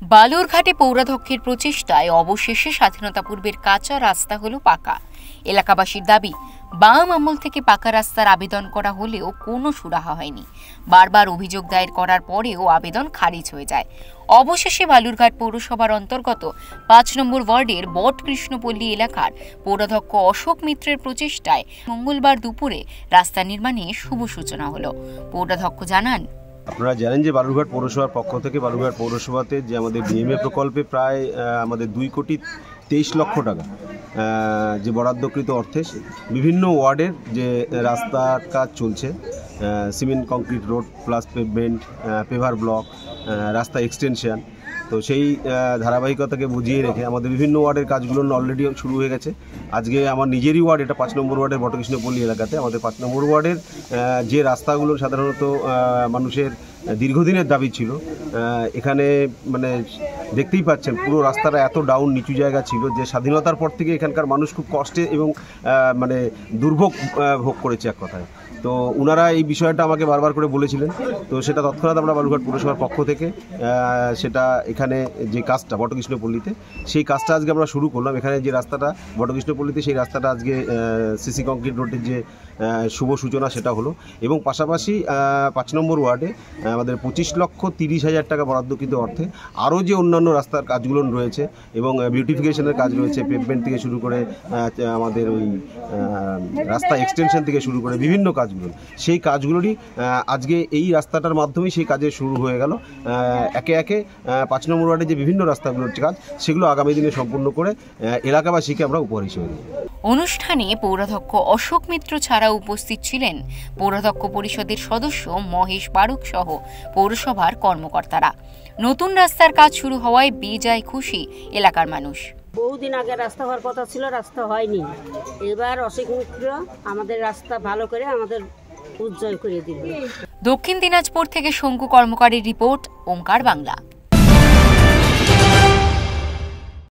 বালুরঘাটে পৌরাধ্যক্ষের প্রচেষ্টায় অবশেষে স্বাধীনতা পূর্বের কাঁচা রাস্তা হলো পাকা। এলাকাবাসীর দাবি, বাম আমল থেকে পাকা রাস্তার আবেদন করা হলেও কোনো সুরাহা হয়নি। বারবার অভিযোগ দায়ের করার পরেও আবেদন খারিজ হয়ে যায়। অবশেষে বালুরঘাট পৌরসভার অন্তর্গত ৫ নম্বর ওয়ার্ডের বটকৃষ্ণপল্লী এলাকার পৌরাধ্যক্ষ অশোক মিত্রের প্রচেষ্টায় মঙ্গলবার দুপুরে রাস্তা নির্মাণে শুভ সূচনা হলো। পৌরাধ্যক্ষ জানান, আপনারা জানেন যে বালুরঘাট পৌরসভার পক্ষ থেকে বালুরঘাট পৌরসভাতে যে আমাদের বিএমএ প্রকল্পে প্রায় আমাদের 2,23,00,000 টাকা যে বরাদ্দকৃত অর্থে বিভিন্ন ওয়ার্ডের যে রাস্তার কাজ চলছে, cement concrete road plus pavement, paver block, রাস্তা এক্সটেনশন, তো সেই ধারাবাহিকতাকে বুঝিয়ে রেখে আমাদের বিভিন্ন ওয়ার্ডের কাজগুলো অলরেডি শুরু হয়ে গেছে। আজকে আমার নিজেরই ওয়ার্ড, এটা ৫ নম্বর ওয়ার্ডের বটকৃষ্ণপল্লী এলাকাতে আমাদের ৫ নম্বর ওয়ার্ডের যে রাস্তাগুলো সাধারণত মানুষের দীর্ঘদিনের দাবি ছিল, এখানে মানে দেখতেই পাচ্ছেন পুরো রাস্তাটা এত ডাউন নিচু জায়গা ছিল যে স্বাধীনতার পর থেকে এখানকার মানুষ খুব কষ্টে এবং মানে দুর্ভোগ ভোগ করেছে এক কথায়। তো ওনারা এই বিষয়টা আমাকে বারবার করে বলেছিলেন, তো সেটা তৎক্ষণাৎ আমরা বালুরঘাট পৌরসভার পক্ষ থেকে সেটা এখানে যে কাজটা বটকৃষ্ণপল্লীতে, সেই কাজটা আজকে আমরা শুরু করলাম। এখানে যে রাস্তাটা বটকৃষ্ণপল্লীতে, সেই রাস্তাটা আজকে সিসি কংক্রিট রোডের যে শুভ সূচনা সেটা হলো। এবং পাশাপাশি ৫ নম্বর ওয়ার্ডে আমাদের 25,30,000 টাকা বরাদ্দকৃত অর্থে আরও যে অন্যান্য রাস্তার কাজগুলো রয়েছে এবং বিউটিফিকেশনের কাজ রয়েছে, পেভমেন্ট থেকে শুরু করে আমাদের ওই রাস্তা এক্সটেনশন থেকে শুরু করে বিভিন্ন কাজগুলো, সেই কাজগুলোরই আজকে এই রাস্তাটার মাধ্যমেই সেই কাজে শুরু হয়ে গেল। একে একে ৫ নম্বর ওয়ার্ডে যে বিভিন্ন রাস্তাগুলোর কাজ, সেগুলো আগামী দিনে সম্পূর্ণ করে এলাকাবাসীকে আমরা উপহার হিসেবে দিই। অনুষ্ঠানে পৌরাধ্যক্ষ অশোক মিত্র ছাড়াও উপস্থিত ছিলেন পৌরাধ্যক্ষ পরিষদের সদস্য মহেশ বারুক সহ পৌরসভার কর্মকর্তারা। নতুন রাস্তার কাজ শুরু হওয়ায় বেজায় খুশি এলাকার মানুষ। বহুদিন আগে রাস্তা হওয়ার কথা ছিল, রাস্তা হয়নি। এবার অশোক মিত্র আমাদের রাস্তা ভালো করে আমাদের উজ্জ্বল করে দিল। দক্ষিণ দিনাজপুর থেকে শঙ্কু কর্মকারের রিপোর্ট, ওঙ্কার বাংলা।